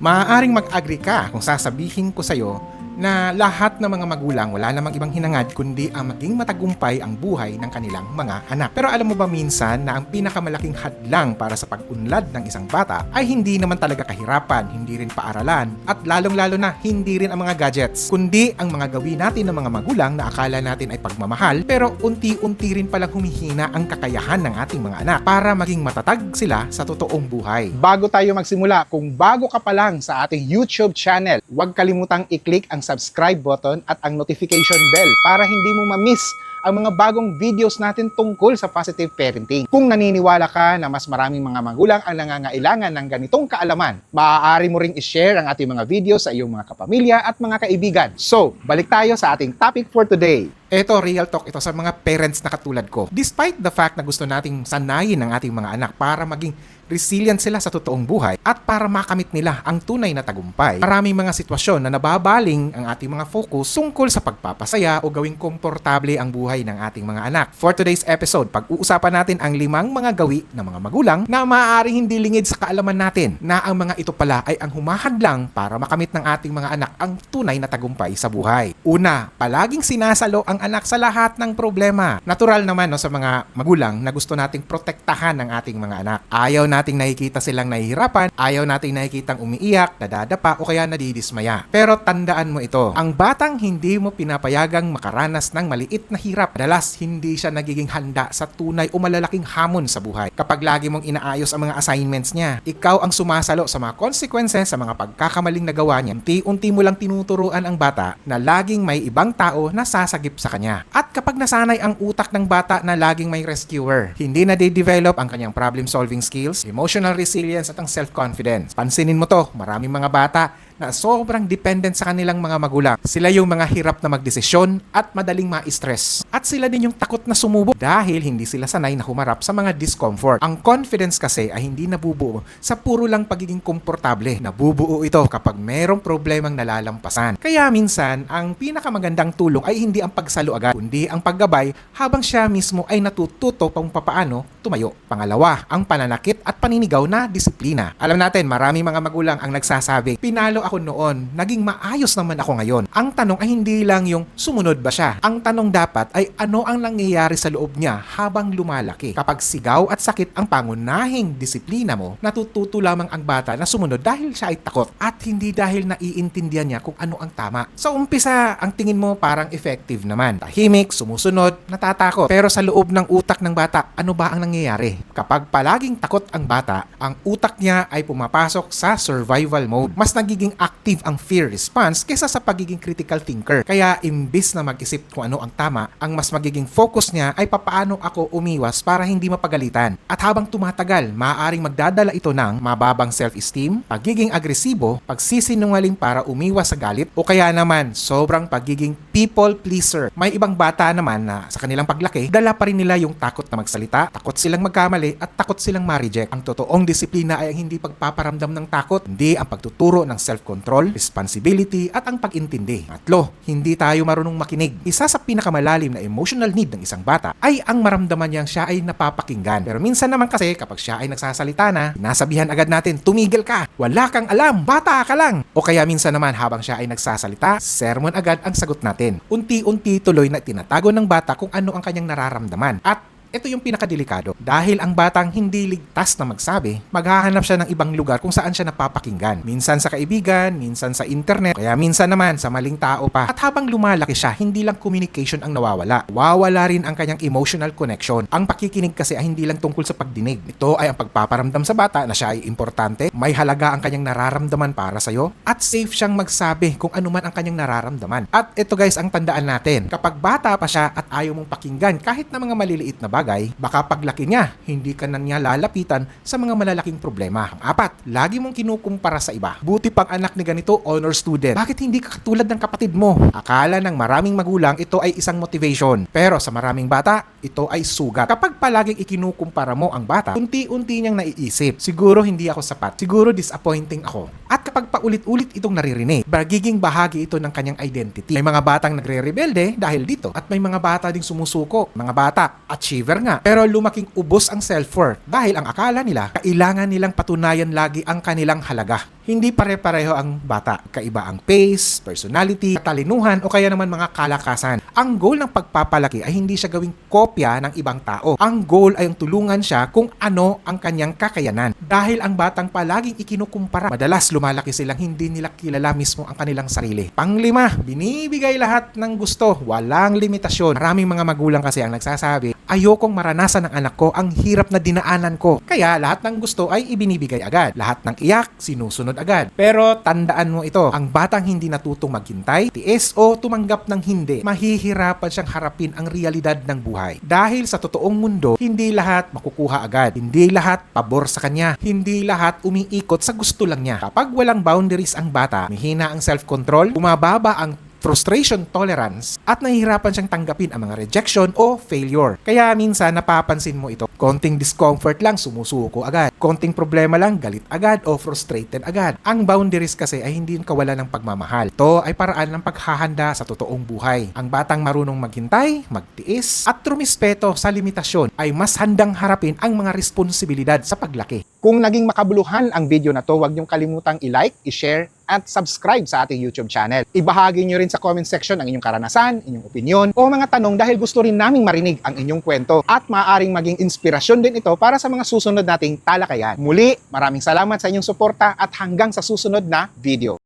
Maaaring mag-agree ka kung sasabihin ko sa'yo na lahat ng mga magulang wala namang ibang hinangad kundi ang maging matagumpay ang buhay ng kanilang mga anak. Pero alam mo ba minsan na ang pinakamalaking hadlang para sa pag-unlad ng isang bata ay hindi naman talaga kahirapan, hindi rin paaralan, at lalong-lalo na hindi rin ang mga gadgets, kundi ang mga gawin natin ng mga magulang na akala natin ay pagmamahal pero unti-unti rin palang humihina ang kakayahan ng ating mga anak para maging matatag sila sa totoong buhay. Bago tayo magsimula, kung bago ka pa lang sa ating YouTube channel, huwag kalimutang i-click ang subscribe button at ang notification bell para hindi mo ma-miss ang mga bagong videos natin tungkol sa positive parenting. Kung naniniwala ka na mas maraming mga magulang ang nangangailangan ng ganitong kaalaman, maaari mo ring i-share ang ating mga videos sa iyong mga kapamilya at mga kaibigan. So, balik tayo sa ating topic for today. Ito, real talk ito sa mga parents na katulad ko. Despite the fact na gusto nating sanayin ang ating mga anak para maging resilient sila sa totoong buhay at para makamit nila ang tunay na tagumpay, maraming mga sitwasyon na nababaling ang ating mga focus tungkol sa pagpapasaya o gawing komportable ang buhay ng ating mga anak. For today's episode, pag-uusapan natin ang 5 mga gawi ng mga magulang na maaaring hindi lingid sa kaalaman natin na ang mga ito pala ay ang humahadlang para makamit ng ating mga anak ang tunay na tagumpay sa buhay. Una, palaging sinasalo ang anak sa lahat ng problema. Natural naman sa mga magulang na gusto nating protektahan ang ating mga anak. Ayaw nating nakikita silang nahihirapan, ayaw nating nakikitang umiiyak, nadadapa o kaya nadidismaya. Pero tandaan mo ito, ang batang hindi mo pinapayagang makaranas ng maliit na hirap, madalas hindi siya nagiging handa sa tunay o malalaking hamon sa buhay. Kapag lagi mong inaayos ang mga assignments niya, ikaw ang sumasalo sa mga consequences sa mga pagkakamaling nagawa niya. Unti-unti mo lang tinuturuan ang bata na laging may ibang tao na sasagip sa kanya. At kapag nasanay ang utak ng bata na laging may rescuer, hindi na de-develop ang kanyang problem-solving skills, emotional resilience at ang self-confidence. Pansinin mo to, maraming mga bata na sobrang dependent sa kanilang mga magulang. Sila yung mga hirap na magdesisyon at madaling ma-stress. At sila din yung takot na sumubok dahil hindi sila sanay na humarap sa mga discomfort. Ang confidence kasi ay hindi nabubuo sa puro lang pagiging komportable. Nabubuo ito kapag merong problemang nalalampasan. Kaya minsan, ang pinakamagandang tulong ay hindi ang pagsalo agad, kundi ang paggabay habang siya mismo ay natututo kung papaano tumayo. Pangalawa, ang pananakit at paninigaw na disiplina. Alam natin, maraming mga magulang ang nagsasabi, pinalo ako noon, naging maayos naman ako ngayon. Ang tanong ay hindi lang yung sumunod ba siya. Ang tanong dapat ay ano ang nangyayari sa loob niya habang lumalaki. Kapag sigaw at sakit ang pangunahing disiplina mo, natututo lamang ang bata na sumunod dahil siya ay takot at hindi dahil naiintindihan niya kung ano ang tama. Sa umpisa, ang tingin mo parang effective naman. Tahimik, sumusunod, natatakot. Pero sa loob ng utak ng bata, ano ba ang nangyayari? Kapag palaging takot ang bata, ang utak niya ay pumapasok sa survival mode. Mas nagiging active ang fear response kaysa sa pagiging critical thinker. Kaya imbis na mag-isip kung ano ang tama, ang mas magiging focus niya ay papaano ako umiwas para hindi mapagalitan. At habang tumatagal, maaaring magdadala ito ng mababang self-esteem, pagiging agresibo, pagsisinungaling para umiwas sa galit, o kaya naman sobrang pagiging people pleaser. May ibang bata naman na sa kanilang paglaki, dala pa rin nila yung takot na magsalita, takot silang magkamali at takot silang ma-reject. Ang totoong disiplina ay ang hindi pagpaparamdam ng takot, hindi ang pagtuturo ng self-control, responsibility at ang pag-intindi. Atlo, hindi tayo marunong makinig. Isa sa pinakamalalim na emotional need ng isang bata ay ang maramdaman niyang siya ay napapakinggan. Pero minsan naman kasi kapag siya ay nagsasalita na, nasabihan agad natin, tumigil ka, wala kang alam, bata ka lang. O kaya minsan naman habang siya ay nagsasalita, sermon agad ang sagot natin. Unti-unti tuloy na tinatago ng bata kung ano ang kanyang nararamdaman. At ito yung pinakadelikado. Dahil ang batang hindi ligtas na magsabi, maghahanap siya ng ibang lugar kung saan siya napapakinggan. Minsan sa kaibigan, minsan sa internet, kaya minsan naman sa maling tao pa. At habang lumalaki siya, hindi lang communication ang nawawala. Wawala rin ang kanyang emotional connection. Ang pakikinig kasi ay hindi lang tungkol sa pagdinig. Ito ay ang pagpaparamdam sa bata na siya ay importante, may halaga ang kanyang nararamdaman para sa'yo, at safe siyang magsabi kung ano man ang kanyang nararamdaman. At ito guys, ang tandaan natin. Kapag bata pa siya at ayaw mong pakinggan kahit na mga maliliit na bagay, baka paglaki niya, hindi ka na niya lalapitan sa mga malalaking problema. Ang 4, lagi mong kinukumpara sa iba. Buti pang anak ni ganito, honor student. Bakit hindi ka katulad ng kapatid mo? Akala ng maraming magulang ito ay isang motivation. Pero sa maraming bata, ito ay sugat. Kapag palaging ikinukumpara mo ang bata, unti-unti niyang naiisip, siguro hindi ako sapat, siguro disappointing ako. At kapag paulit-ulit itong naririnig, magiging bahagi ito ng kanyang identity. May mga batang nagre-rebelde dahil dito, at may mga bata ding sumusuko. Mga bata, achiever achiever nga. Pero lumaking ubos ang self-worth dahil ang akala nila, kailangan nilang patunayan lagi ang kanilang halaga. Hindi pare-pareho ang bata. Kaiba ang pace, personality, katalinuhan o kaya naman mga kalakasan. Ang goal ng pagpapalaki ay hindi siya gawing kopya ng ibang tao. Ang goal ay ang tulungan siya kung ano ang kanyang kakayanan. Dahil ang batang palaging ikinukumpara, madalas lumalaki silang hindi nila kilala mismo ang kanilang sarili. Panglima, binibigay lahat ng gusto. Walang limitasyon. Maraming mga magulang kasi ang nagsasabi, ayokong maranasan ng anak ko ang hirap na dinaanan ko. Kaya lahat ng gusto ay ibinibigay agad. Lahat ng iyak, sinusunod agad. Pero tandaan mo ito, ang batang hindi natutong maghintay, tiis o tumanggap ng hindi, mahihirapan siyang harapin ang realidad ng buhay. Dahil sa totoong mundo, hindi lahat makukuha agad. Hindi lahat pabor sa kanya. Hindi lahat umiikot sa gusto lang niya. Kapag walang boundaries ang bata, mahina ang self-control, bumababa ang frustration tolerance at nahihirapan siyang tanggapin ang mga rejection o failure. Kaya minsan napapansin mo ito. Konting discomfort lang, sumusuko agad. Konting problema lang, galit agad o frustrated agad. Ang boundaries kasi ay hindi kawalan ng pagmamahal. Ito ay paraan ng paghahanda sa totoong buhay. Ang batang marunong maghintay, magtiis, at rumispeto sa limitasyon ay mas handang harapin ang mga responsibilidad sa paglaki. Kung naging makabuluhan ang video na to, huwag niyong kalimutang i-like, i-share, at subscribe sa ating YouTube channel. Ibahagi niyo rin sa comment section ang inyong karanasan, inyong opinion, o mga tanong dahil gusto rin naming marinig ang inyong kwento at maaaring maging inspirasyon din ito para sa mga susunod nating talakayan. Muli, maraming salamat sa inyong suporta at hanggang sa susunod na video.